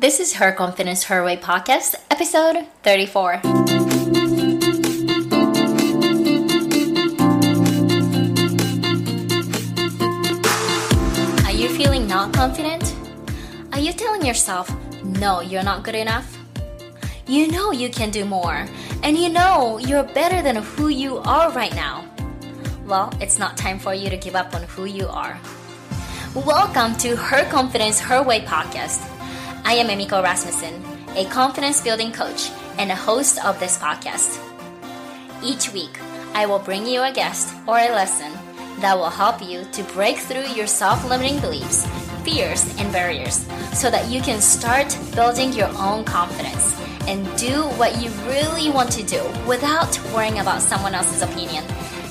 This is Her Confidence, Her Way podcast, episode 34. Are you feeling not confident? Are you telling yourself, no, you're not good enough? You know you can do more, and you know you're better than who you are right now. Well, it's not time for you to give up on who you are. Welcome to Her Confidence, Her Way podcast. I am Emiko Rasmussen, a confidence building coach and a host of this podcast. Each week, I will bring you a guest or a lesson that will help you to break through your self-limiting beliefs, fears, and barriers so that you can start building your own confidence and do what you really want to do without worrying about someone else's opinion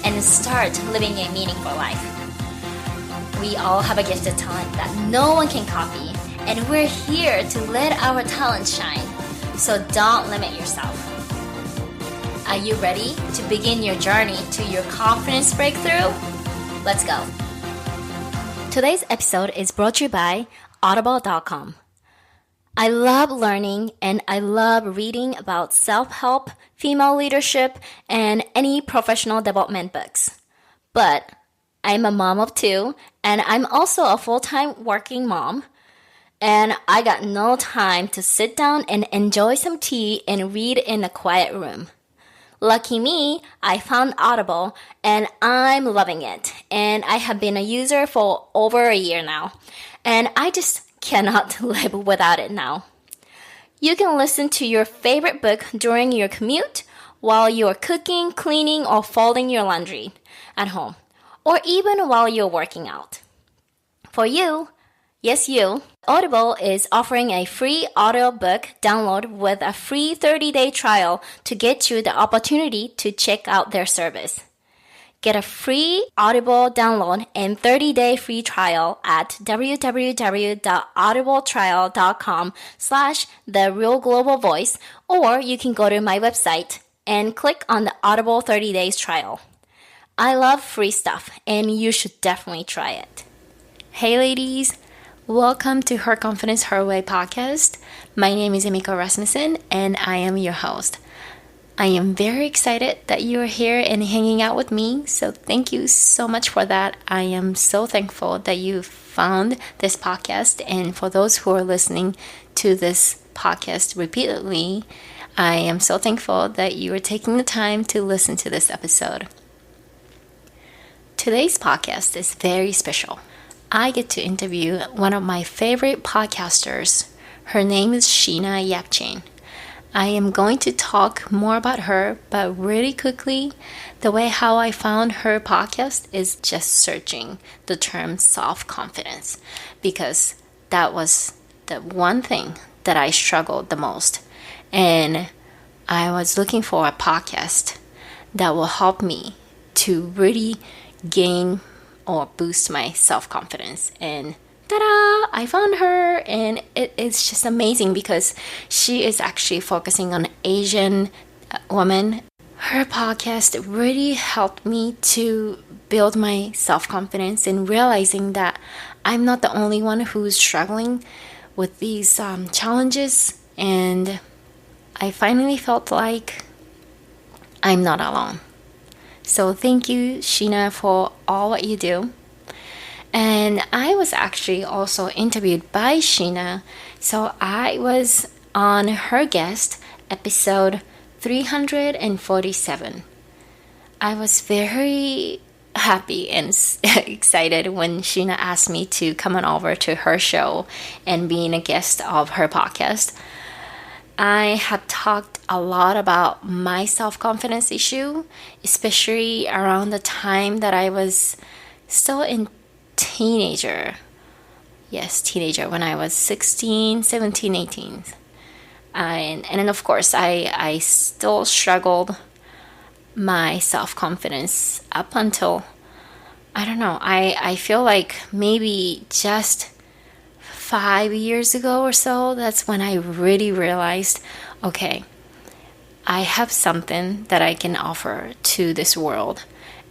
and start living a meaningful life. We all have a gifted talent that no one can copy, and we're here to let our talent shine. So don't limit yourself. Are you ready to begin your journey to your confidence breakthrough? Let's go. Today's episode is brought to you by Audible.com. I love learning and I love reading about self-help, female leadership, and any professional development books. But I'm a mom of two, and I'm also a full-time working mom. And I got no time to sit down and enjoy some tea and read in a quiet room. Lucky me, I found Audible and I'm loving it. And I have been a user for over a year now. And I just cannot live without it now. You can listen to your favorite book during your commute, while you're cooking, cleaning, or folding your laundry at home, or even while you're working out. For you, yes, you, Audible is offering a free audiobook download with a free 30-day trial to get you the opportunity to check out their service. Get a free Audible download and 30-day free trial at www.audibletrial.com/therealglobalvoice, or you can go to my website and click on the Audible 30 days trial. I love free stuff, and you should definitely try it. Hey ladies! Welcome to Her Confidence, Her Way podcast. My name is Emiko Rasmussen, and I am your host. I am very excited that you are here and hanging out with me, so thank you so much for that. I am so thankful that you found this podcast, and for those who are listening to this podcast repeatedly, I am so thankful that you are taking the time to listen to this episode. Today's podcast is very special. I get to interview one of my favorite podcasters. Her name is Sheena Yap Chan. I am going to talk more about her, but really quickly, the way how I found her podcast is just searching the term self-confidence, because that was the one thing that I struggled the most. And I was looking for a podcast that will help me to really gain or boost my self-confidence. And ta-da! I found her, and it's just amazing because she is actually focusing on Asian women. Her podcast really helped me to build my self-confidence and realizing that I'm not the only one who's struggling with these challenges, and I finally felt like I'm not alone. So thank you, Sheena, for all what you do. And I was actually also interviewed by Sheena. So I was on her guest episode 347. I was very happy and excited when Sheena asked me to come on over to her show and being a guest of her podcast. I have talked a lot about my self-confidence issue, especially around the time that I was still in teenager. Yes, teenager, when I was 16, 17, 18. And then, of course, I still struggled my self-confidence up until, I don't know, I feel like maybe just 5 years ago or so, that's when I really realized, okay, I have something that I can offer to this world,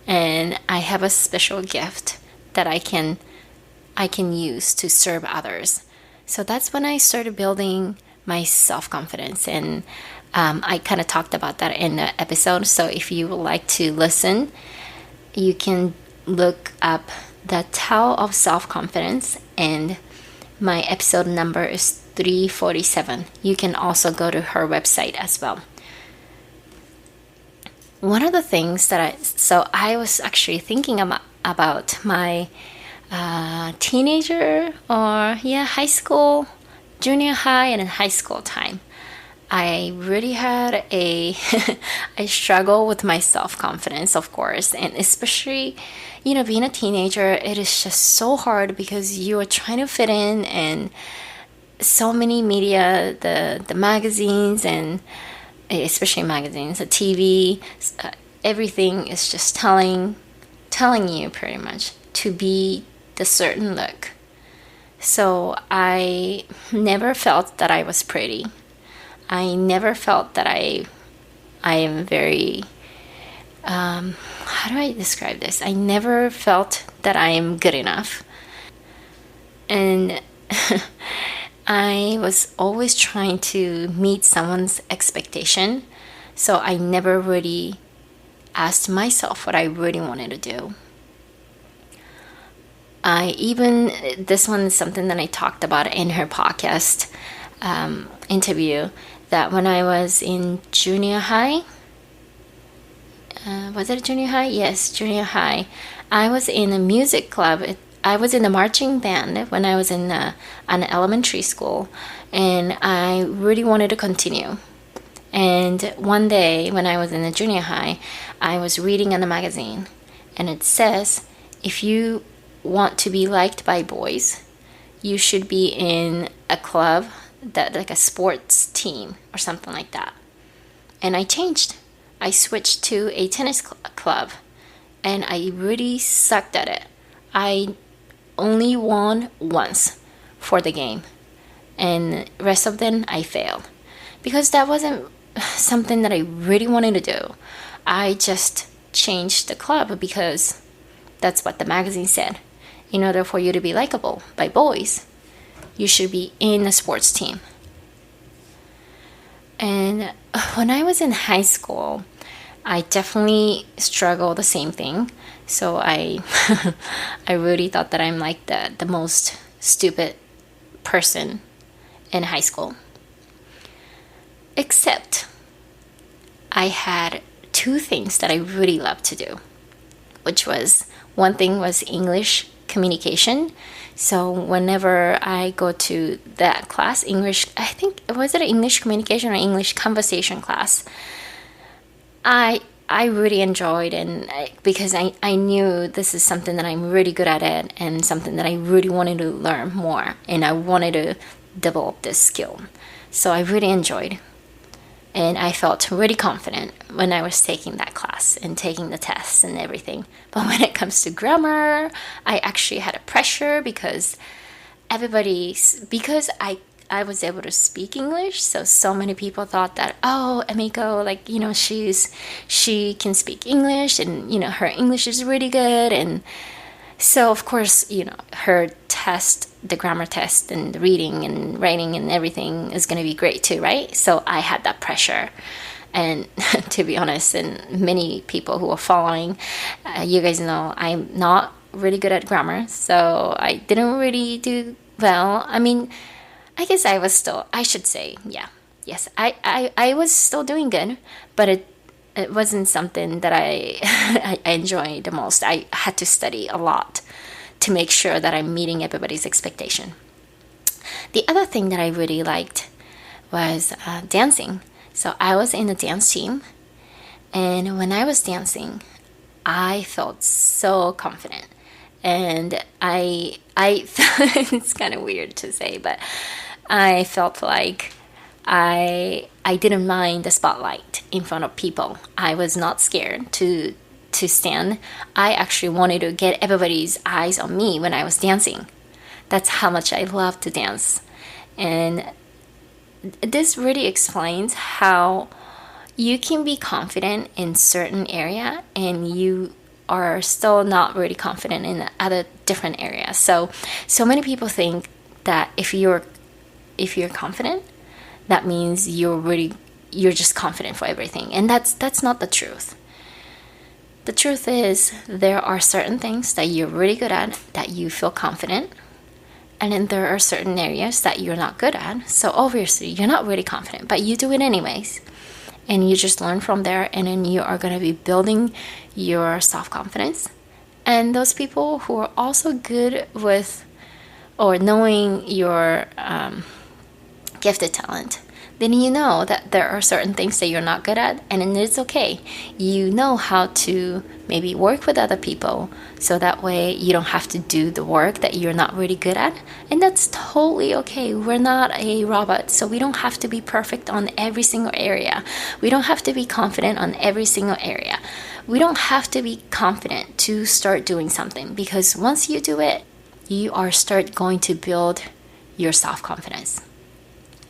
and I have a special gift that I can use to serve others. So that's when I started building my self-confidence, and I kind of talked about that in the episode. So if you would like to listen, you can look up the Tao of Self-Confidence, and my episode number is 347. You can also go to her website as well. One of the things that I was actually thinking about my teenager, or high school, junior high, and high school time. I really had a struggle with my self-confidence, of course, and especially, being a teenager, it is just so hard because you are trying to fit in, and so many media, the magazines, and especially magazines, the TV, everything is just telling you pretty much to be the certain look. So I never felt that I was pretty. I never felt that I am very, how do I describe this? I never felt that I am good enough. And I was always trying to meet someone's expectation. So I never really asked myself what I really wanted to do. This one is something that I talked about in her podcast interview, that when I was in junior high, was it junior high? Yes, junior high. I was in a music club. I was in a marching band when I was in an elementary school, and I really wanted to continue. And one day when I was in the junior high, I was reading in a magazine, and it says, if you want to be liked by boys, you should be in a club, that like a sports team or something like that. And I changed. I switched to a tennis club, and I really sucked at it. I only won once for the game, and rest of them I failed because that wasn't something that I really wanted to do. I just changed the club because that's what the magazine said. In order for you to be likable by boys, you should be in a sports team. And when I was in high school, I definitely struggled the same thing. So I really thought that I'm like the most stupid person in high school. Except I had two things that I really loved to do, which was, one thing was English communication. So whenever I go to that class, English, I think, was it an English communication or English conversation class? I really enjoyed, and because I knew this is something that I'm really good at it, and something that I really wanted to learn more, and I wanted to develop this skill. So I really enjoyed, and I felt really confident when I was taking that class and taking the tests and everything. But when it comes to grammar, I actually had a pressure because I was able to speak English, so many people thought that, oh, Emiko, like, she can speak English, and, her English is really good. And so, of course, her test, the grammar test, and the reading and writing and everything is going to be great too, right? So I had that pressure. And to be honest, and many people who are following, you guys know I'm not really good at grammar, so I didn't really do well. I mean, I guess I was still, I should say, yes, I was still doing good, but it wasn't something that I enjoyed the most. I had to study a lot to make sure that I'm meeting everybody's expectation. The other thing that I really liked was dancing. So I was in the dance team, and when I was dancing, I felt so confident. And I it's kind of weird to say, but I felt like I didn't mind the spotlight in front of people. I was not scared to stand. I actually wanted to get everybody's eyes on me when I was dancing. That's how much I love to dance. And this really explains how you can be confident in certain area and you are still not really confident in other different areas. So many people think that if you're if you're confident, that means you're just confident for everything. And that's not the truth. The truth is there are certain things that you're really good at that you feel confident. And then there are certain areas that you're not good at. So obviously you're not really confident, but you do it anyways. And you just learn from there, and then you are going to be building your self-confidence. And those people who are also good with or knowing your gifted talent, then you know that there are certain things that you're not good at, and then it's okay. You know how to maybe work with other people, so that way you don't have to do the work that you're not really good at, and that's totally okay. We're not a robot, so we don't have to be perfect on every single area. We don't have to be confident on every single area. We don't have to be confident to start doing something, because once you do it, you are start going to build your self-confidence.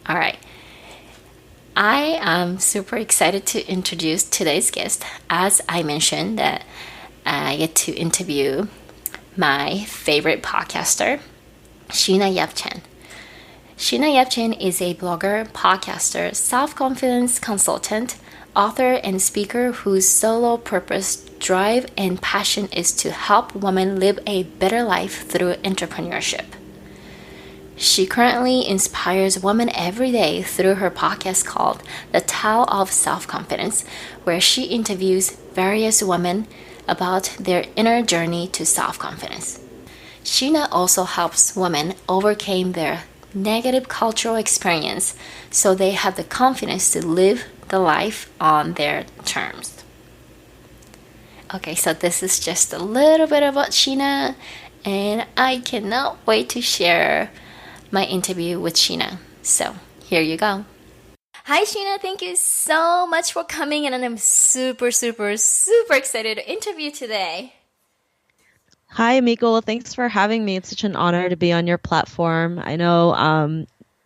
All right. I am super excited to introduce today's guest. As I mentioned, that I get to interview my favorite podcaster, Sheena Yap Chan. Sheena Yap Chan is a blogger, podcaster, self-confidence consultant, author, and speaker whose sole purpose, drive, and passion is to help women live a better life through entrepreneurship. She currently inspires women every day through her podcast called The Tao of Self-Confidence, where she interviews various women about their inner journey to self-confidence. Sheena also helps women overcome their negative cultural experience so they have the confidence to live the life on their terms. Okay, so this is just a little bit about Sheena, and I cannot wait to share my interview with Sheena. So here you go. Hi Sheena, thank you so much for coming, and I'm super excited to interview today. Hi Miko, well, thanks for having me. It's such an honor to be on your platform. I know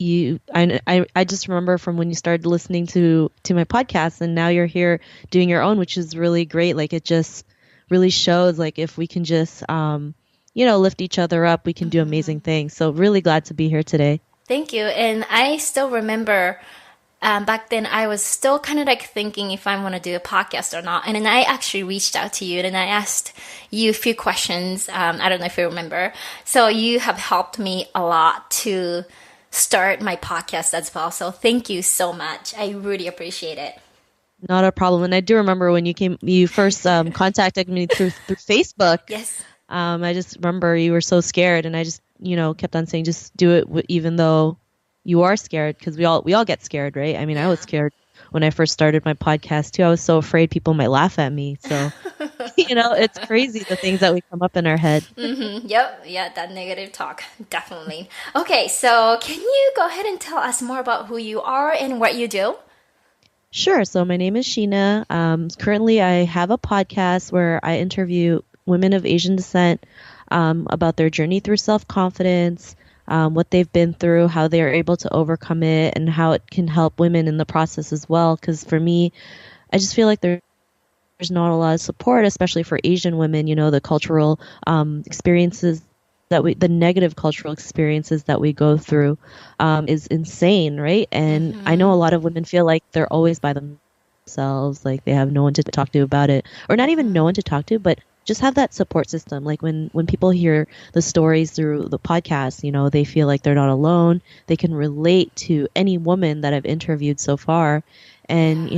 I just remember from when you started listening to my podcast, and now you're here doing your own, which is really great. Like, it just really shows, like, if we can just lift each other up, we can do amazing things. So really glad to be here today. Thank you. And I still remember back then I was still kind of like thinking if I want to do a podcast or not. And then I actually reached out to you and I asked you a few questions. I don't know if you remember. So you have helped me a lot to start my podcast as well. So thank you so much. I really appreciate it. Not a problem. And I do remember when you first contacted me through Facebook. Yes. I just remember you were so scared, and I just, kept on saying, just do it, even though you are scared, because we all get scared, right? I mean, I was scared when I first started my podcast too. I was so afraid people might laugh at me. So, it's crazy the things that we come up in our head. Mm-hmm. Yep. Yeah, that negative talk. Definitely. Okay, so can you go ahead and tell us more about who you are and what you do? Sure. So my name is Sheena. Currently, I have a podcast where I interview women of Asian descent about their journey through self-confidence, what they've been through, how they are able to overcome it, and how it can help women in the process as well. Because for me, I just feel like there's not a lot of support, especially for Asian women. The cultural experiences the negative cultural experiences that we go through is insane, right? And I know a lot of women feel like they're always by themselves, like they have no one to talk to about it, or not even no one to talk to, but just have that support system. Like when people hear the stories through the podcast, they feel like they're not alone. They can relate to any woman that I've interviewed so far. And,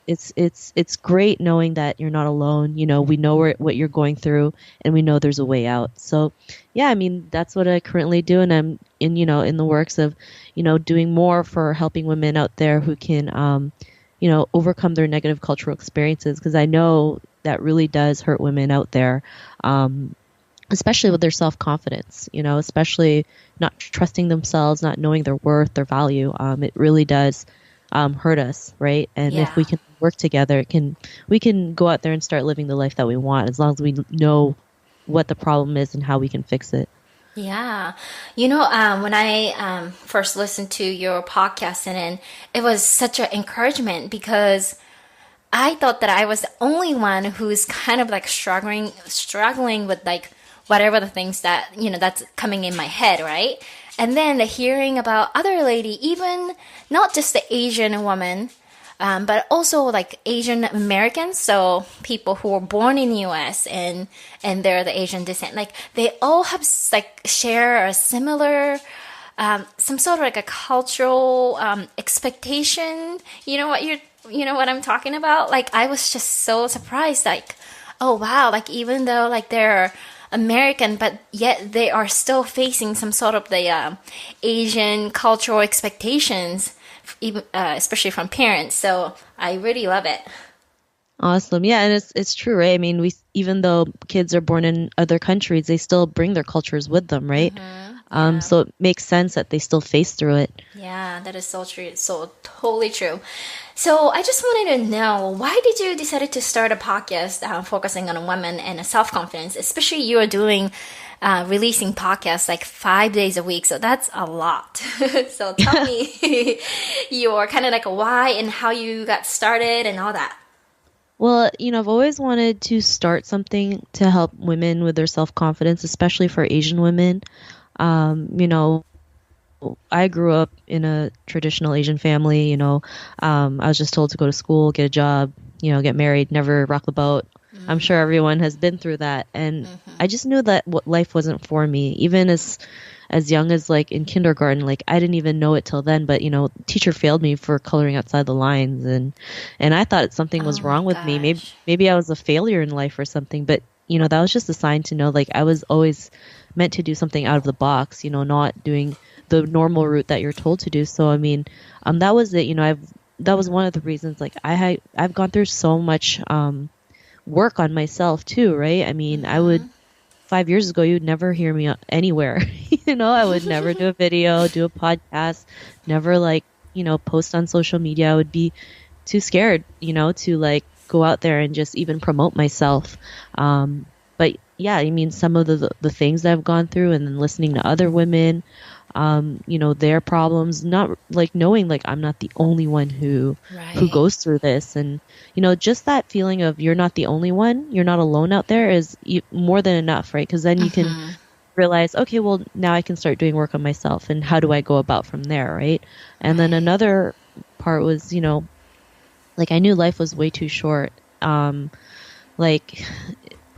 it's great knowing that you're not alone. We know what you're going through, and we know there's a way out. So, yeah, I mean, that's what I currently do. And I'm in the works of, doing more for helping women out there who can, overcome their negative cultural experiences. Because I know that really does hurt women out there, especially with their self-confidence, especially not trusting themselves, not knowing their worth, their value. It really does hurt us, right? And if we can work together, we can go out there and start living the life that we want, as long as we know what the problem is and how we can fix it. Yeah. When I first listened to your podcast, and then it was such an encouragement, because I thought that I was the only one who's kind of like struggling with like whatever the things that, that's coming in my head, right? And then hearing about other lady, even not just the Asian woman, but also like Asian Americans, so people who were born in US and they're the Asian descent, like they all have like share a similar some sort of like a cultural expectation. You know what I'm talking about? Like I was just so surprised, like, oh wow, like even though like they're American, but yet they are still facing some sort of the Asian cultural expectations, even especially from parents. So I really love it. Awesome. Yeah, and it's true, right? I mean, we even though kids are born in other countries, they still bring their cultures with them, right? Yeah. So it makes sense that they still face through it. Yeah, that is so true. So totally true. So I just wanted to know, why did you decide to start a podcast focusing on women and self-confidence? Especially you are doing releasing podcasts like 5 days a week, so that's a lot. So tell me your kind of like why and how you got started and all that. Well, I've always wanted to start something to help women with their self-confidence, especially for Asian women. You know, I grew up in a traditional Asian family, I was just told to go to school, get a job, get married, never rock the boat. I'm sure everyone has been through that. And I just knew that what life wasn't for me, even as young as like in kindergarten. Like I didn't even know it till then, but teacher failed me for coloring outside the lines, and I thought something Oh was my wrong with me. Maybe gosh. maybe I was a failure in life or something, but that was just a sign to know like I was always meant to do something out of the box, not doing the normal route that you're told to do. So I mean, that was it. That was one of the reasons. Like I've gone through so much work on myself too, right? I mean, I would 5 years ago, you'd never hear me anywhere. I would never do a video, do a podcast, never like post on social media. I would be too scared, to like go out there and just even promote myself. But yeah, I mean, some of the things that I've gone through, and then listening to other women, their problems, not like knowing like I'm not the only one who Right. goes through this, and just that feeling of you're not the only one, you're not alone out there is more than enough, right? Because then you can realize, okay, well now I can start doing work on myself, and how do I go about from there, right? And then Right. another part was, like I knew life was way too short. Like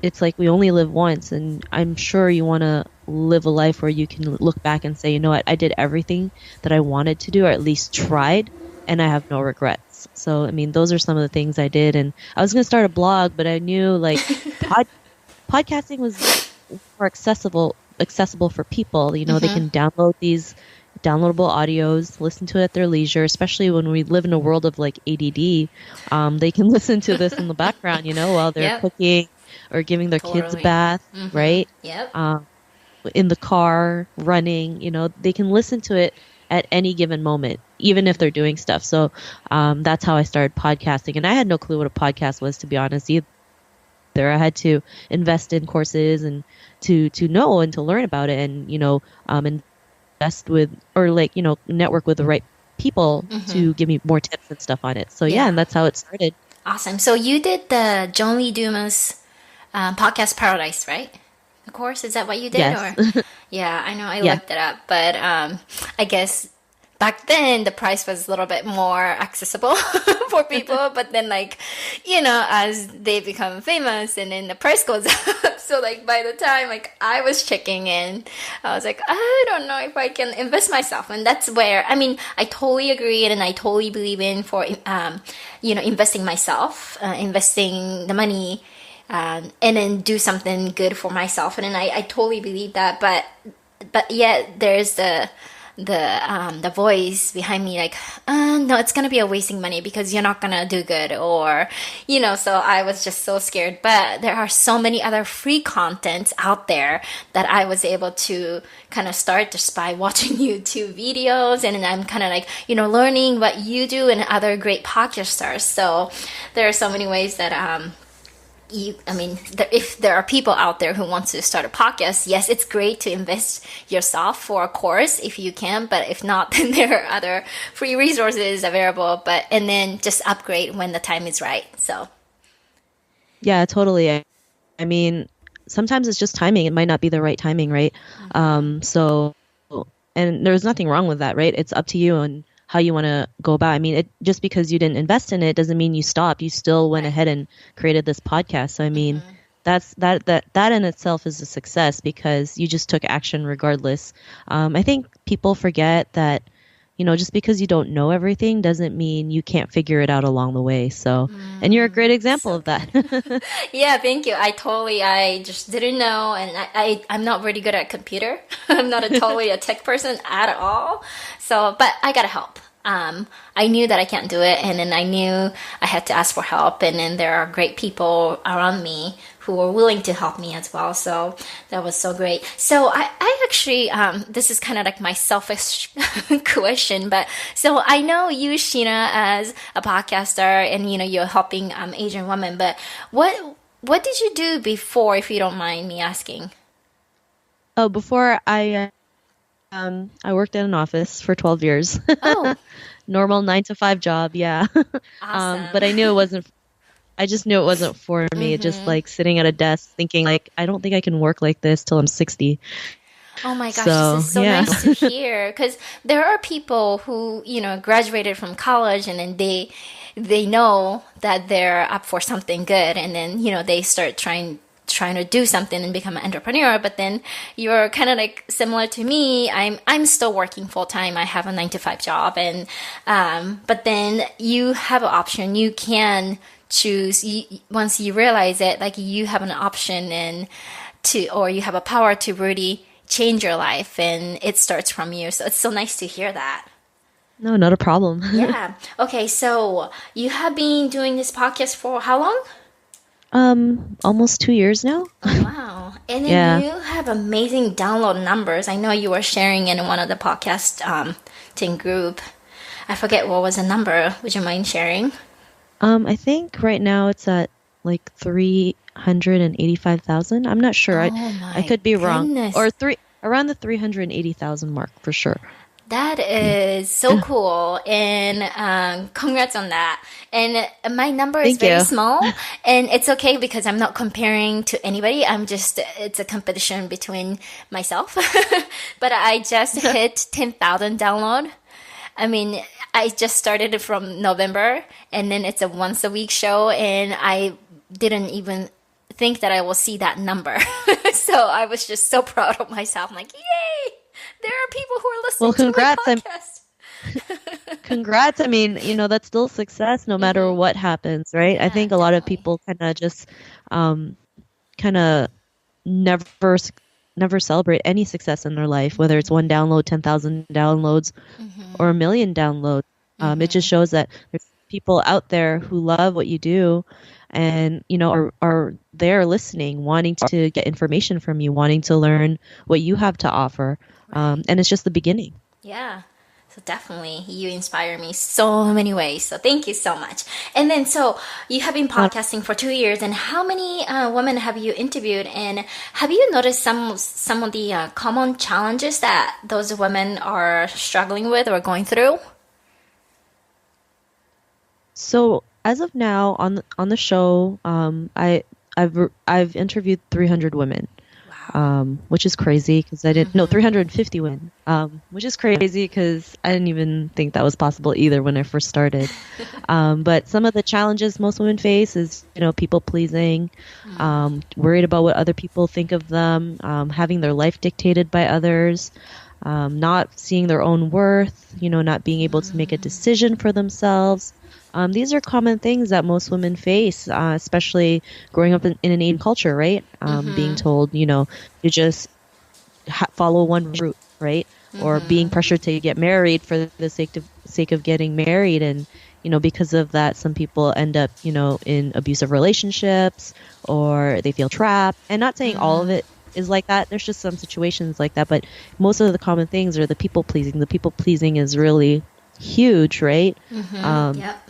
it's like we only live once, and I'm sure you want to live a life where you can look back and say, you know what, I did everything that I wanted to do, or at least tried, and I have no regrets. So I mean, those are some of the things I did, and I was going to start a blog, but I knew like podcasting was more accessible for people. They can download these downloadable audios, listen to it at their leisure, especially when we live in a world of like ADD. They can listen to this in the background, while they're Yep. cooking or giving their kids a Totally. bath, right? Yep. In the car, running, they can listen to it at any given moment, even if they're doing stuff. So that's how I started podcasting. And I had no clue what a podcast was, to be honest, either. I had to invest in courses and to know and to learn about it, and invest with, or like network with the right people to give me more tips and stuff on it. So yeah, Yeah. and that's how it started. Awesome. So you did the John Lee Dumas podcast Paradise, right? Of course, is that what you did? Yes. Or yeah, I know I Yeah. looked it up, but I guess back then the price was a little bit more accessible for people. But then, like, as they become famous, and then the price goes up. So like by the time like I was checking in, I was like, I don't know if I can invest myself, and that's where I mean I totally agree, and I totally believe in for investing myself, investing the money, and then do something good for myself. And then I totally believe that, but yet there's the voice behind me like, no, it's gonna be a wasting money because you're not gonna do good, or so I was just so scared. But there are so many other free contents out there that I was able to kind of start just by watching YouTube videos, and then I'm kind of like learning what you do and other great podcasters. So there are so many ways that if there are people out there who want to start a podcast, yes, it's great to invest yourself for a course if you can, but if not, then there are other free resources available, and then just upgrade when the time is right. So, Yeah, totally. I mean, sometimes it's just timing. It might not be the right timing, right? So and there's nothing wrong with that, right? It's up to you and how you want to go about. I mean, just because you didn't invest in it doesn't mean you stopped. You still went ahead and created this podcast. So I mean, that in itself is a success because you just took action regardless. I think people forget that, just because you don't know everything doesn't mean you can't figure it out along the way. So, and you're a great example of that. Yeah, thank you. I just didn't know, and I'm not really good at computer. I'm not totally a tech person at all. So, but I gotta help. I knew that I can't do it, and then I knew I had to ask for help, and then there are great people around me who were willing to help me as well. So that was so great. So I actually, this is kind of like my selfish question, but so I know you, Sheena, as a podcaster, and you're helping Asian women. But what did you do before, if you don't mind me asking? Oh, before I worked in an office for 12 years. Oh. Normal 9 to 5 job, yeah. Awesome. But I just knew it wasn't for me. Just like sitting at a desk thinking like, I don't think I can work like this till I'm 60. Oh my gosh, So, this is so yeah. nice to hear. Because there are people who, graduated from college, and then they know that they're up for something good, and then, they start trying to do something and become an entrepreneur. But then you're kind of like similar to me. I'm still working full time. I have a 9 to 5 job, and but then you have an option. You can choose once you realize it. Like, you have an option or you have a power to really change your life, and it starts from you. So it's so nice to hear that. No, not a problem. Yeah. Okay. So you have been doing this podcast for how long? Almost 2 years now. Oh, wow. And then Yeah. you have amazing download numbers. I know you were sharing in one of the podcast team group. I forget what was the number. Would you mind sharing? I think right now it's at like 385,000. I'm not sure. I could be wrong. Goodness. Or around the 380,000 mark for sure. That is so cool, and congrats on that. And my number is Thank very you. small, and it's okay because I'm not comparing to anybody. It's a competition between myself. But I just hit 10,000 download. I mean, I just started it from November, and then it's a once a week show, and I didn't even think that I will see that number. So I was just so proud of myself. I'm like, yay! There are people who are listening to my podcast. Congrats. I mean, that's still success no matter what happens, right? Yeah, I think a lot of definitely. people kind of just kind of never celebrate any success in their life, whether it's one download, 10,000 downloads, or a million downloads. It just shows that there's people out there who love what you do and, are there listening, wanting to get information from you, wanting to learn what you have to offer. And it's just the beginning. Yeah. So definitely you inspire me so many ways. So thank you so much. And then, so you have been podcasting for 2 years, and how many women have you interviewed? And have you noticed some of the common challenges that those women are struggling with or going through? So as of now on the show, I've interviewed 300 women. Which is crazy because I didn't know 350 women, which is crazy because I didn't even think that was possible either when I first started. But some of the challenges most women face is, people pleasing, worried about what other people think of them, having their life dictated by others, not seeing their own worth, not being able to make a decision for themselves. These are common things that most women face, especially growing up in an Asian culture, right? Being told, to just follow one route, right? Or being pressured to get married for the sake of getting married. And, because of that, some people end up, in abusive relationships, or they feel trapped. And not saying all of it is like that. There's just some situations like that. But most of the common things are the people pleasing. The people pleasing is really huge, right? Yep.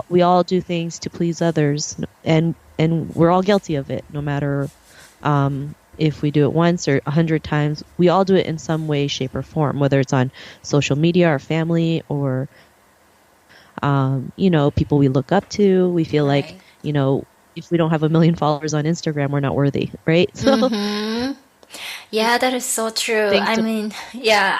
We all do things to please others, and we're all guilty of it, no matter if we do it once or 100 times. We all do it in some way, shape, or form, whether it's on social media, or family, or people we look up to. We feel like, if we don't have 1 million followers on Instagram, we're not worthy, right? So Yeah, that is so true. Think I to mean, yeah,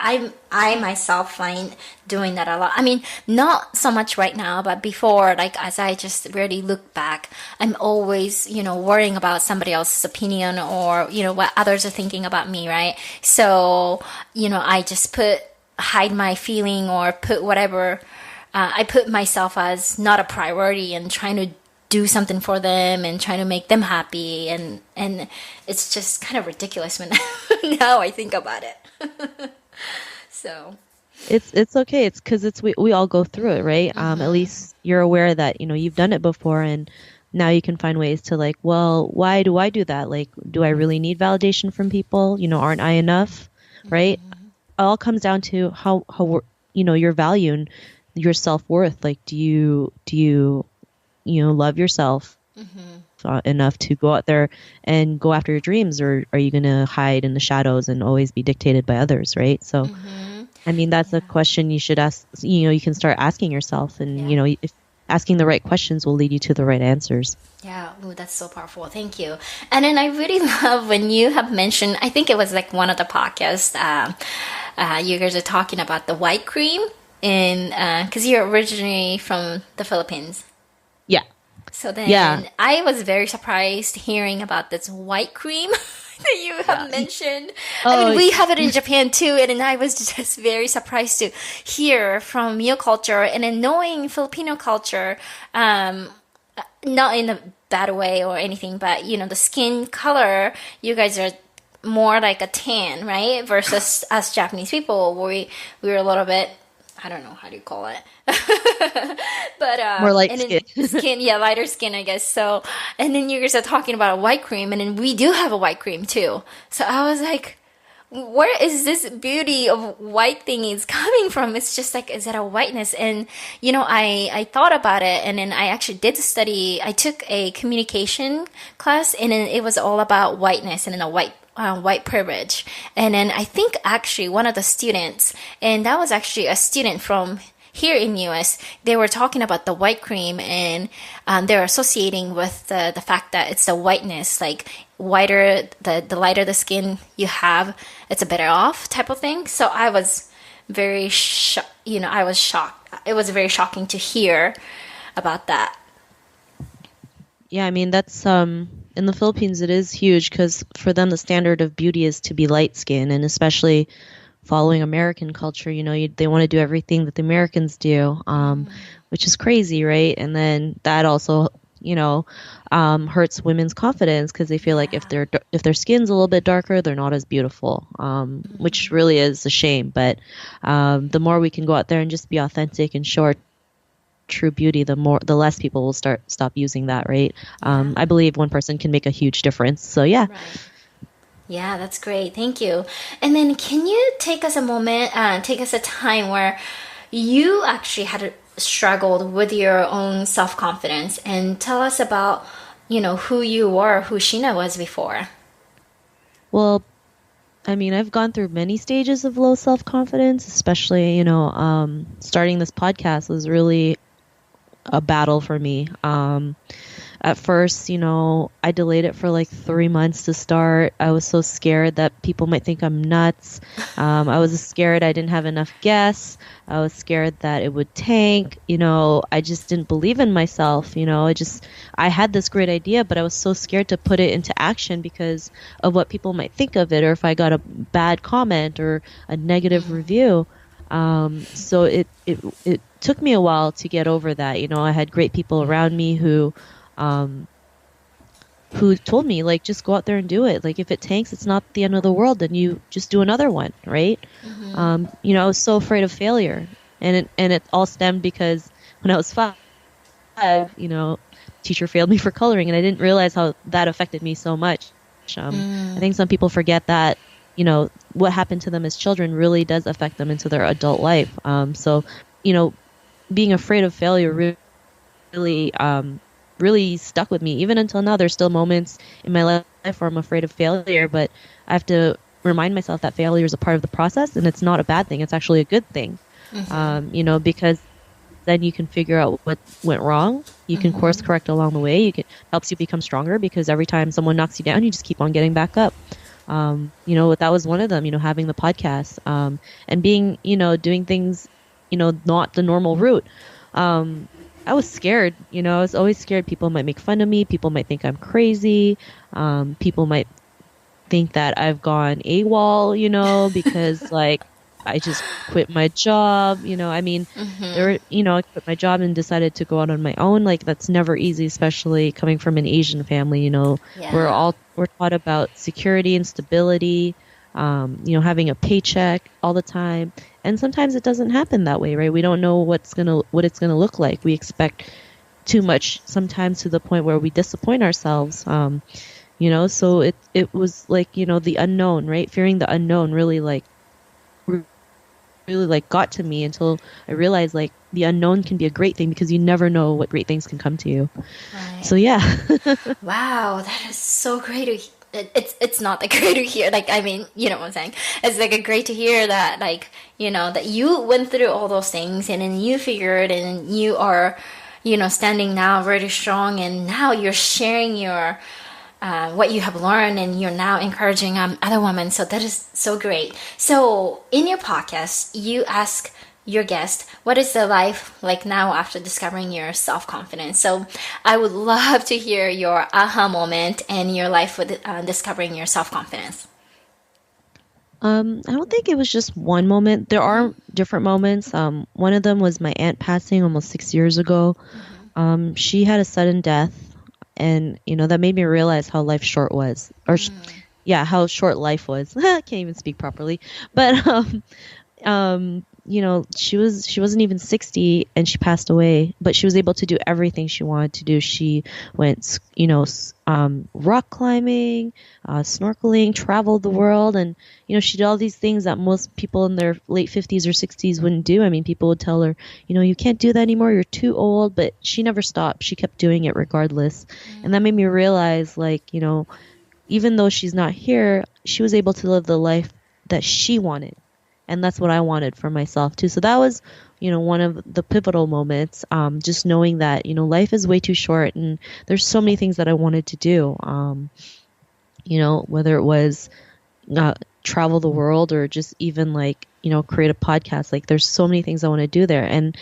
I myself find doing that a lot. I mean, not so much right now, but before, like as I just really look back, I'm always, worrying about somebody else's opinion or, what others are thinking about me, right? So, I just hide my feeling or put whatever, I put myself as not a priority and trying to do something for them and trying to make them happy, and it's just kind of ridiculous when now I think about it. So it's okay. It's because we all go through it, right? At least you're aware that you've done it before, and now you can find ways to like, well, why do I do that? Like, do I really need validation from people? Aren't I enough? Right? It all comes down to how your value and your self-worth. Like, do you love yourself enough to go out there and go after your dreams, or are you going to hide in the shadows and always be dictated by others, right? So I mean, that's a question you should ask. You can start asking yourself, and if asking the right questions will lead you to the right answers. Yeah, ooh, that's so powerful. Thank you. And then I really love when you have mentioned, I think it was like one of the podcasts, you guys are talking about the white cream, and because you're originally from the Philippines. Yeah. So then I was very surprised hearing about this white cream that you have mentioned. I mean, we have it in Japan too, and then I was just very surprised to hear from your culture, and then knowing Filipino culture, not in a bad way or anything, but the skin color, you guys are more like a tan, right? Versus us Japanese people, we're a little bit, I don't know, how do you call it? But more light skin. Yeah, lighter skin, I guess. So, and then you guys are talking about a white cream, and then we do have a white cream too. So I was like, where is this beauty of white thing is coming from? It's just like, is that a whiteness? And I thought about it, and then I actually did study. I took a communication class, and then it was all about whiteness and then a white privilege. And then I think actually one of the students, and that was actually a student from here in US, they were talking about the white cream, and they're associating with the fact that it's the whiteness, like whiter, the lighter the skin you have, it's a better off type of thing. So I was very I was shocked. It was very shocking to hear about that. Yeah, I mean, that's in the Philippines it is huge, because for them the standard of beauty is to be light skin, and especially following American culture, they want to do everything that the Americans do, which is crazy, right? And then that also, hurts women's confidence, because they feel like if their skin's a little bit darker, they're not as beautiful, which really is a shame. But the more we can go out there and just be authentic and show our true beauty, the less people will stop using that, right? I believe one person can make a huge difference. So yeah. Right. Yeah, that's great. Thank you. And then can you take us a moment, take us a time where you actually had struggled with your own self-confidence, and tell us about, who you were, who Sheena was before. Well, I mean, I've gone through many stages of low self-confidence, especially, starting this podcast was really a battle for me. At first, I delayed it for like 3 months to start. I was so scared that people might think I'm nuts. I was scared I didn't have enough guests. I was scared that it would tank. I just didn't believe in myself. I had this great idea, but I was so scared to put it into action because of what people might think of it, or if I got a bad comment or a negative review. So it took me a while to get over that. I had great people around me who told me, like, just go out there and do it. Like, if it tanks, it's not the end of the world. Then you just do another one, right? I was so afraid of failure, and it all stemmed because when I was 5, teacher failed me for coloring, and I didn't realize how that affected me so much. I think some people forget that what happened to them as children really does affect them into their adult life. So being afraid of failure really stuck with me. Even until now, there's still moments in my life where I'm afraid of failure, but I have to remind myself that failure is a part of the process, and it's not a bad thing. It's actually a good thing. Because then you can figure out what went wrong. You can course correct along the way. Helps you become stronger, because every time someone knocks you down, you just keep on getting back up. That was one of them, having the podcast, and being, doing things, not the normal route. I was scared, I was always scared people might make fun of me. People might think I'm crazy. People might think that I've gone AWOL, because like I just quit my job, I mean, I quit my job and decided to go out on my own. Like that's never easy, especially coming from an Asian family, Yeah. we're taught about security and stability, having a paycheck all the time. And sometimes it doesn't happen that way, right? We don't know what it's gonna look like. We expect too much sometimes to the point where we disappoint ourselves. So it was like, the unknown, right? Fearing the unknown really like got to me until I realized like the unknown can be a great thing because you never know what great things can come to you. Right. So yeah. Wow, that is so great to it's not that great to hear. Like, I mean, you know what I'm saying? It's like a great to hear that, like, that you went through all those things and then you figured and you are, standing now very strong and now you're sharing your what you have learned and you're now encouraging other women. So that is so great. So in your podcast, you ask your guest, what is the life like now after discovering your self-confidence? So I would love to hear your aha moment and your life with discovering your self-confidence. I don't think it was just one moment. There are different moments. One of them was my aunt passing almost 6 years ago. She had a sudden death, and that made me realize how life short was, or how short life was. I can't even speak properly, but she wasn't even 60 and she passed away, but she was able to do everything she wanted to do. She went, rock climbing, snorkeling, traveled the world, and she did all these things that most people in their late 50s or 60s wouldn't do. I mean, people would tell her, you can't do that anymore, you're too old, but she never stopped. She kept doing it regardless. And that made me realize, like, even though she's not here, she was able to live the life that she wanted. And that's what I wanted for myself too. So that was, one of the pivotal moments, just knowing that, life is way too short and there's so many things that I wanted to do. Whether it was travel the world or just even like, create a podcast, like there's so many things I want to do there. And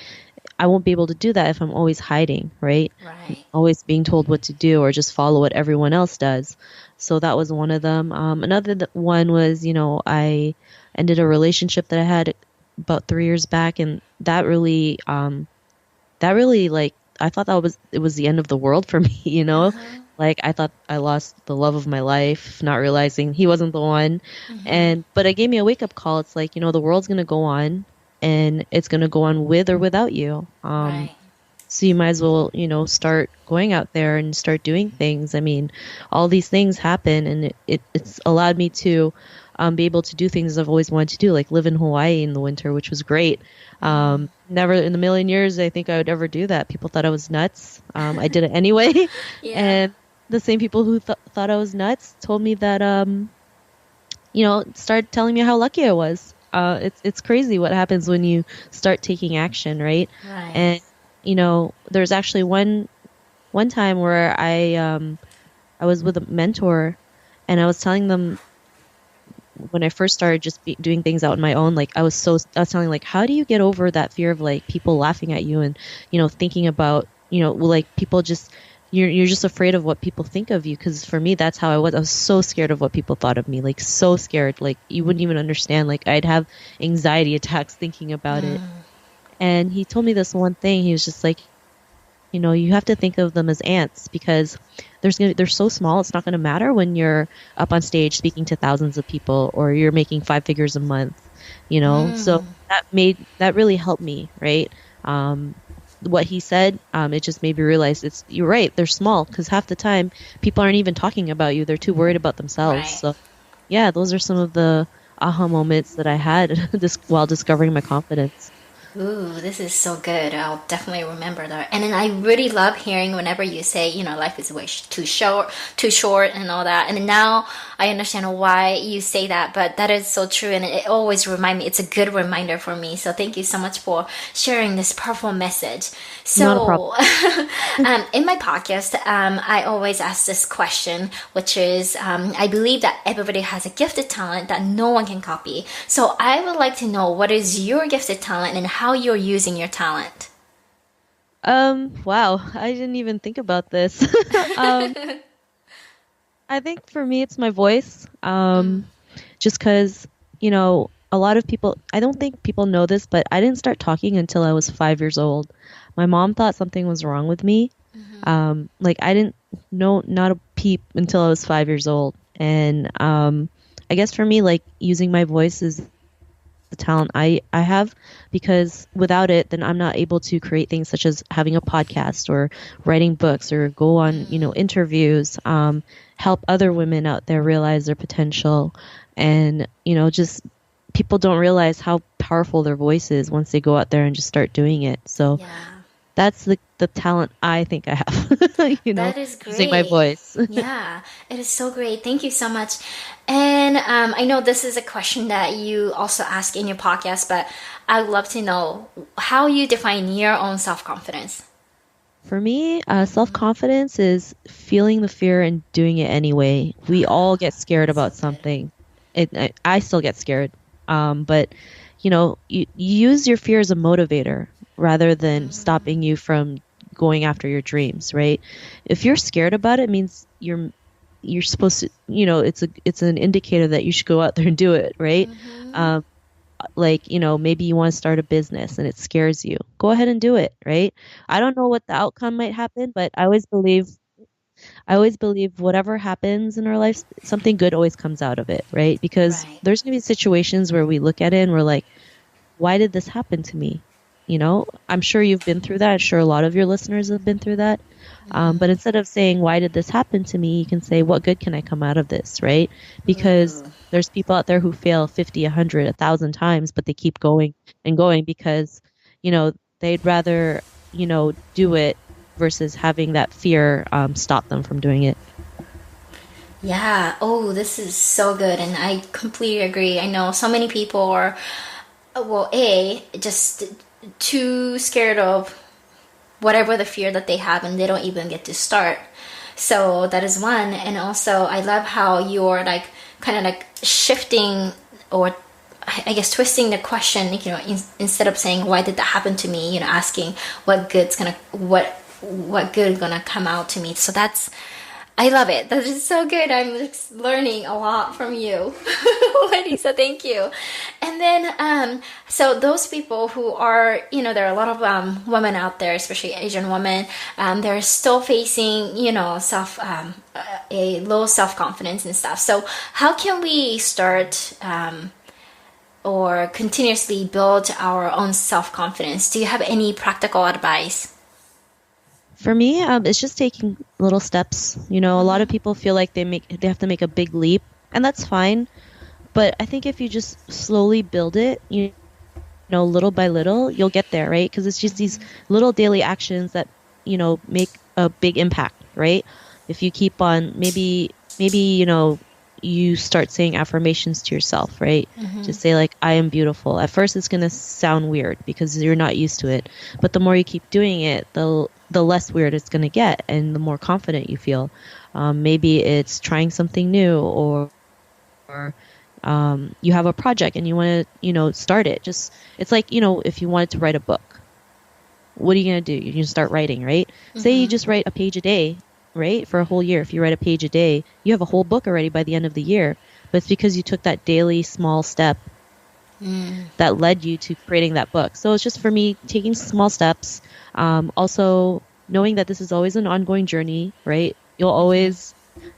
I won't be able to do that if I'm always hiding, right? Right. Always being told what to do or just follow what everyone else does. So that was one of them. Another one was, I ended a relationship that I had about 3 years back, and that really like I thought it was the end of the world for me, Like I thought I lost the love of my life, not realizing he wasn't the one. But it gave me a wake up call. It's like, the world's gonna go on, and it's gonna go on with or without you. Right. So you might as well, start going out there and start doing things. I mean, all these things happen, and it's allowed me to be able to do things I've always wanted to do, like live in Hawaii in the winter, which was great. Never in a million years I think I would ever do that. People thought I was nuts. I did it anyway. Yeah. And the same people who thought I was nuts told me that, started telling me how lucky I was. It's crazy what happens when you start taking action, right? Right. And there's actually one time where I was with a mentor, and I was telling them when I first started just doing things out on my own, like I was telling, like, how do you get over that fear of like people laughing at you and thinking about like people just you're just afraid of what people think of you. Because for me, that's how I was so scared of what people thought of me, like so scared, like you wouldn't even understand. Like I'd have anxiety attacks thinking about it. And he told me this one thing. He was just like, you have to think of them as ants, because they're so small. It's not going to matter when you're up on stage speaking to thousands of people or you're making 5 figures a month, So that really helped me, right? What he said, it just made me realize you're right. They're small, because half the time people aren't even talking about you. They're too worried about themselves. Right. So yeah, those are some of the aha moments that I had while discovering my confidence. Ooh, this is so good. I'll definitely remember that. And then I really love hearing whenever you say, life is way too short and all that. And now I understand why you say that, but that is so true. And it always reminds me, it's a good reminder for me. So thank you so much for sharing this powerful message. Not a So, problem. in my podcast, I always ask this question, which is, I believe that everybody has a gifted talent that no one can copy. So I would like to know, what is your gifted talent and how you're using your talent? Wow, I didn't even think about this. Um, I think for me, it's my voice. Just because, a lot of people, I don't think people know this, but I didn't start talking until I was 5 years old. My mom thought something was wrong with me. Like I didn't know not a peep until I was 5 years old. And I guess for me, like using my voice is the talent I have, because without it, then I'm not able to create things such as having a podcast or writing books or go on, interviews, help other women out there realize their potential. And, just people don't realize how powerful their voice is once they go out there and just start doing it. So Yeah. that's the talent I think I have, That is using my great. voice. Yeah, it is so great. Thank you so much. And I know this is a question that you also ask in your podcast, but I would love to know how you define your own self-confidence. For me, self-confidence is feeling the fear and doing it anyway. We all get scared So about good. something. I still get scared. But you use your fear as a motivator rather than stopping you from going after your dreams, right? If you're scared about it, it means you're supposed to, it's an indicator that you should go out there and do it, right? Um, like, maybe you want to start a business and it scares you. Go ahead and do it, right? I don't know what the outcome might happen, but I always believe whatever happens in our lives, something good always comes out of it, right? Because Right. there's going to be situations where we look at it and we're like, why did this happen to me? I'm sure you've been through that. I'm sure a lot of your listeners have been through that. But instead of saying, why did this happen to me? You can say, what good can I come out of this, right? Because Ooh. there's people out there who fail 50, 100, 1,000 times, but they keep going and going because, they'd rather, do it versus having that fear stop them from doing it. Yeah. Oh, this is so good. And I completely agree. I know so many people are, well, just too scared of whatever the fear that they have, and they don't even get to start. So that is one. And also, I love how you're like kind of like shifting, or I guess twisting the question, instead of saying why did that happen to me, asking what good gonna come out to me. So that's, I love it. That is so good. I'm just learning a lot from you, Wendy. So thank you. And then, so those people who are, there are a lot of women out there, especially Asian women. They're still facing, a low self confidence and stuff. So how can we start? Or continuously build our own self confidence? Do you have any practical advice? For me, it's just taking little steps. A lot of people feel like they have to make a big leap, and that's fine. But I think if you just slowly build it, little by little, you'll get there, right? Because it's just these little daily actions that, make a big impact, right? If you keep on, maybe, you start saying affirmations to yourself, right? Just say like, I am beautiful. At first it's going to sound weird because you're not used to it. But the more you keep doing it, the less weird it's going to get and the more confident you feel. Maybe it's trying something new, or you have a project and you want to, start it. It's like, if you wanted to write a book, what are you going to do? You can start writing, right? Say you just write a page a day, right? For a whole year. If you write a page a day, you have a whole book already by the end of the year. But it's because you took that daily small step that led you to creating that book. So it's just for me taking small steps. Also knowing that this is always an ongoing journey, right? You'll always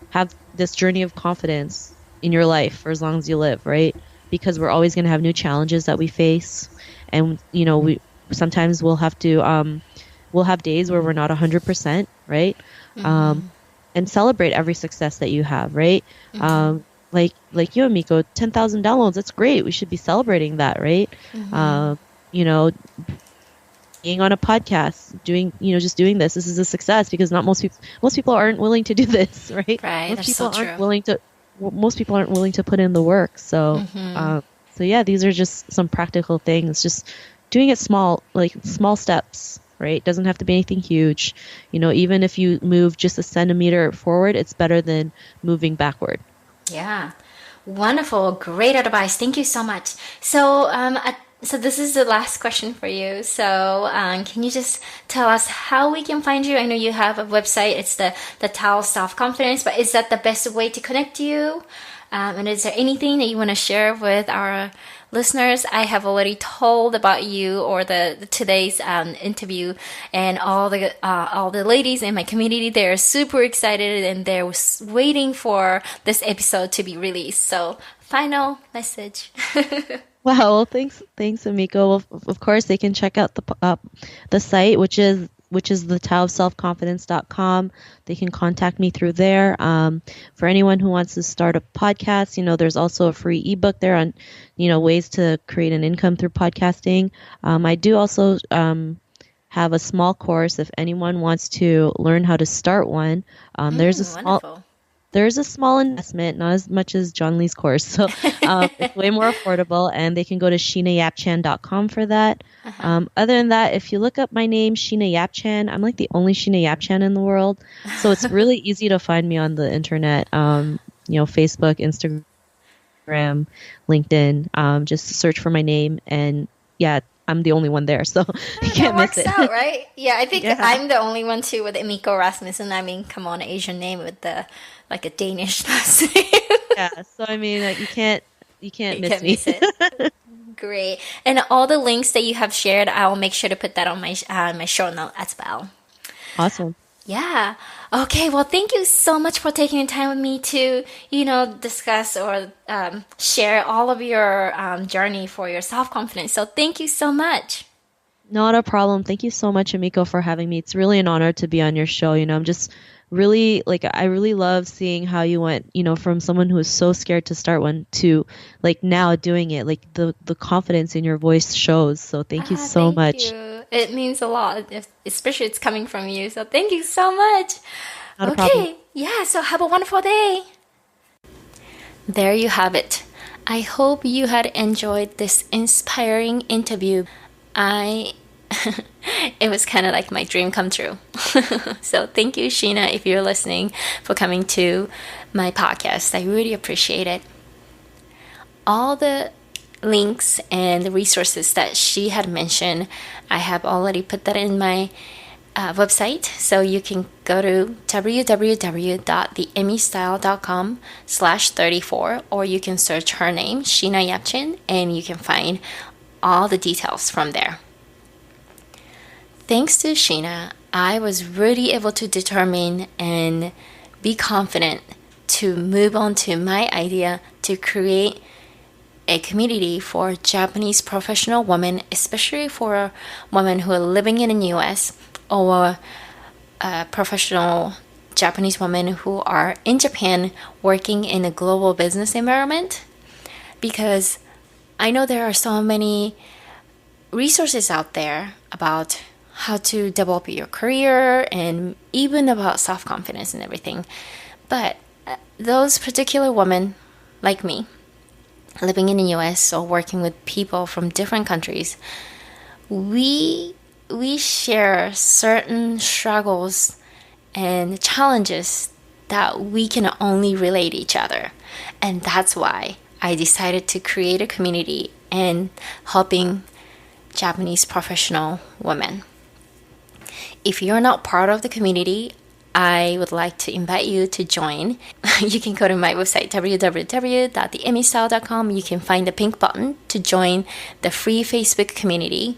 have this journey of confidence in your life for as long as you live, right? Because we're always going to have new challenges that we face. And, we sometimes we'll have days where we're not 100%, right? And celebrate every success that you have, right? Like you and Miko, 10,000 downloads, that's great. We should be celebrating that, right? you know, being on a podcast, doing, just doing this. This is a success because not most people aren't willing to do this, right? Right, Most that's so people aren't true. willing to, most people aren't willing to put in the work. So yeah, these are just some practical things. Just doing it small, like small steps, right? Doesn't have to be anything huge. Even if you move just a centimeter forward, it's better than moving backward. Yeah. Wonderful. Great advice. Thank you so much. So this is the last question for you. Can you just tell us how we can find you? I know you have a website. It's the Tao Self Confidence, but is that the best way to connect to you? And is there anything that you want to share with our listeners? I have already told about you or the today's interview, and all the ladies in my community, they're super excited and they're waiting for this episode to be released. So, final message. Wow, well, thanks, Amiko. Well, of course, they can check out the site, which is the taoofselfconfidence.com. They can contact me through there. For anyone who wants to start a podcast, there's also a free ebook there on, ways to create an income through podcasting. I do also have a small course if anyone wants to learn how to start one. Wonderful. There's a small investment, not as much as John Lee's course. So it's way more affordable, and they can go to SheenaYapChan.com for that. Other than that, if you look up my name, Sheena Yap Chan, I'm like the only Sheena Yap Chan in the world. So it's really easy to find me on the internet, Facebook, Instagram, LinkedIn. Just search for my name, and yeah, I'm the only one there, so you can't miss it. That works out, right? Yeah, I think I'm the only one too with Emiko Rasmussen. I mean, come on, Asian name with a Danish last name. Yeah, so I mean, you can't miss me. Miss it. Great. And all the links that you have shared, I will make sure to put that on my show note as well. Awesome. Yeah. Okay. Well, thank you so much for taking the time with me to, discuss or share all of your journey for your self-confidence. So thank you so much. Not a problem. Thank you so much, Amiko, for having me. It's really an honor to be on your show. I'm just really I really love seeing how you went, from someone who was so scared to start one to now doing it. The confidence in your voice shows. So thank you so much. You. It means a lot, especially it's coming from you. So thank you so much. Not a problem. Yeah, so have a wonderful day. There you have it. I hope you had enjoyed this inspiring interview. It was kind of like my dream come true. So thank you, Sheena, if you're listening, for coming to my podcast. I really appreciate it. All the links and the resources that she had mentioned, I have already put that in my website, so you can go to www.theemmystyle.com/34, or you can search her name, Sheena Yap Chan, and you can find all the details from there. Thanks to Sheena, I was really able to determine and be confident to move on to my idea to create a community for Japanese professional women, especially for women who are living in the US or professional Japanese women who are in Japan working in a global business environment. Because I know there are so many resources out there about how to develop your career and even about self-confidence and everything. But those particular women like me, living in the US or working with people from different countries, we share certain struggles and challenges that we can only relate to each other. And that's why I decided to create a community and helping Japanese professional women. If you're not part of the community, I would like to invite you to join. You can go to my website, www.theemmystyle.com. You can find the pink button to join the free Facebook community,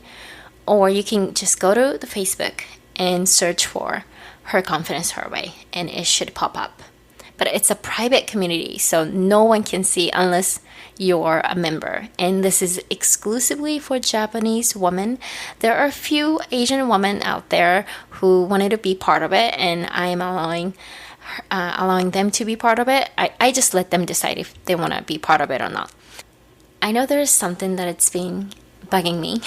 or you can just go to the Facebook and search for Her Confidence Her Way, and it should pop up. But it's a private community, so no one can see unless you're a member. And this is exclusively for Japanese women. There are a few Asian women out there who wanted to be part of it, and I am allowing them to be part of it. I just let them decide if they want to be part of it or not. I know there is something that it's been bugging me,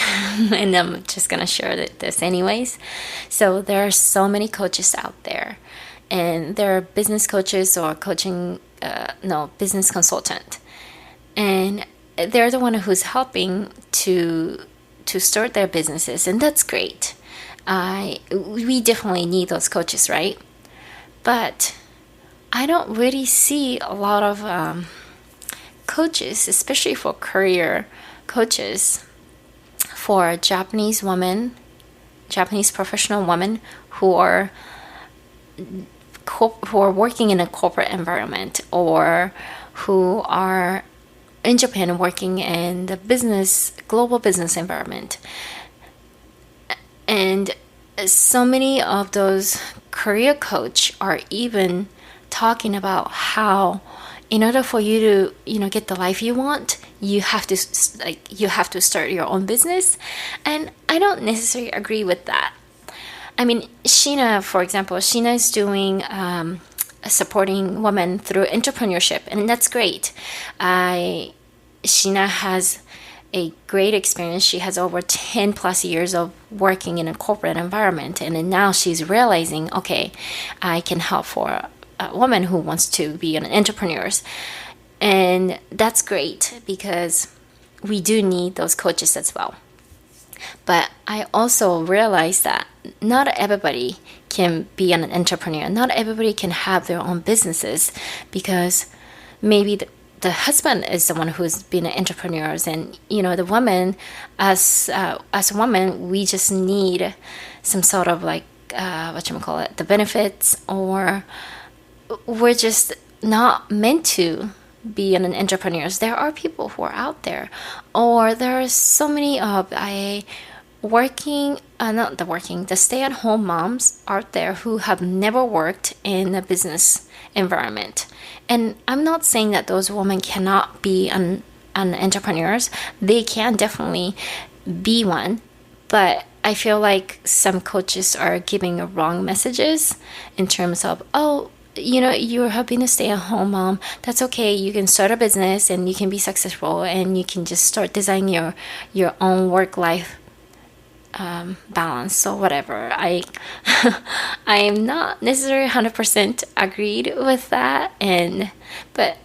and I'm just going to share this anyways. So there are so many coaches out there, and there are business coaches or business consultant. And they're the one who's helping to start their businesses, and that's great. We definitely need those coaches, right? But I don't really see a lot of coaches, especially for career coaches, for Japanese professional women who are working in a corporate environment, or who are in Japan working in the global business environment. And so many of those career coach are even talking about how, in order for you to get the life you want, you have to start your own business. And I don't necessarily agree with that. I mean, Sheena, for example, Sheena is doing supporting women through entrepreneurship, and that's great. Sheena has a great experience. She has over 10 plus years of working in a corporate environment, and then now she's realizing, okay, I can help for a woman who wants to be an entrepreneur. And that's great, because we do need those coaches as well. But I also realize that not everybody can be an entrepreneur. Not everybody can have their own businesses, because maybe the husband is the one who's been an entrepreneur, and the woman, as a woman, we just need some sort of the benefits, or we're just not meant to be an entrepreneur. There are people who are out there, or there are so many of the stay-at-home moms out there who have never worked in a business environment. And I'm not saying that those women cannot be an entrepreneurs. They can definitely be one, but I feel like some coaches are giving wrong messages in terms of, you have been a stay-at-home mom. That's okay. You can start a business and you can be successful, and you can just start designing your own work-life balance or whatever. I am not necessarily 100% agreed with that, but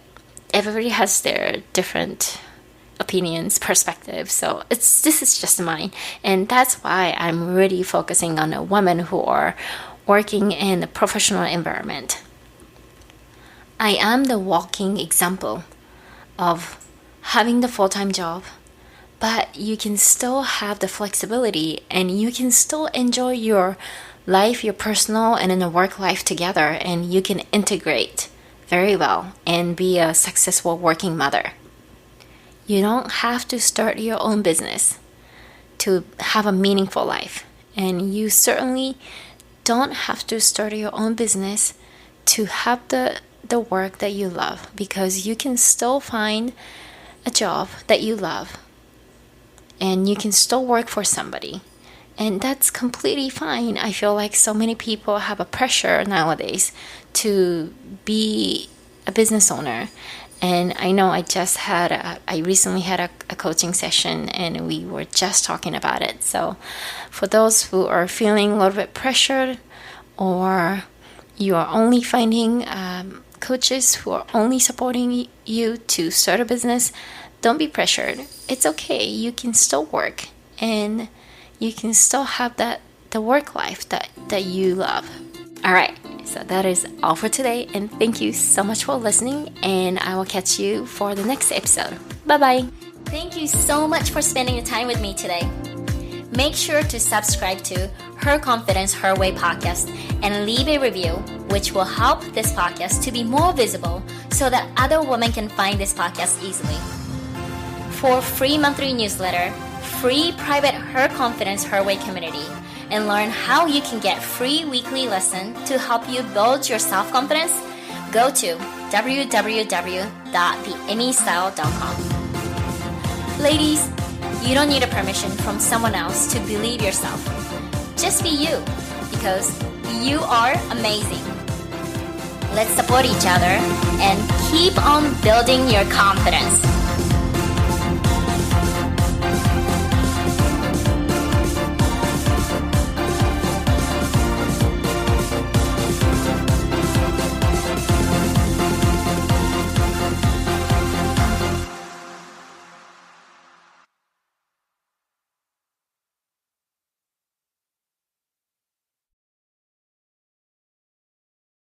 everybody has their different opinions, perspectives. So this is just mine, and that's why I'm really focusing on the women who are working in a professional environment. I am the walking example of having the full-time job, but you can still have the flexibility, and you can still enjoy your life, your personal and in the work life together, and you can integrate very well and be a successful working mother. You don't have to start your own business to have a meaningful life, and you certainly don't have to start your own business to have the work that you love, because you can still find a job that you love, and you can still work for somebody, and that's completely fine. I feel like so many people have a pressure nowadays to be a business owner, and I know I recently had a coaching session, and we were just talking about it. So for those who are feeling a little bit pressured, or you are only finding coaches who are only supporting you to start a business, don't be pressured. It's okay. You can still work, and you can still have the work life that you love. All right, so that is all for today, and thank you so much for listening, and I will catch you for the next episode. Bye-bye. Thank you so much for spending the time with me today. Make sure to subscribe to Her Confidence, Her Way podcast and leave a review, which will help this podcast to be more visible so that other women can find this podcast easily. For free monthly newsletter, free private Her Confidence, Her Way community, and learn how you can get free weekly lesson to help you build your self-confidence, go to www.theemmystyle.com. Ladies, you don't need a permission from someone else to believe yourself. Just be you, because you are amazing. Let's support each other and keep on building your confidence.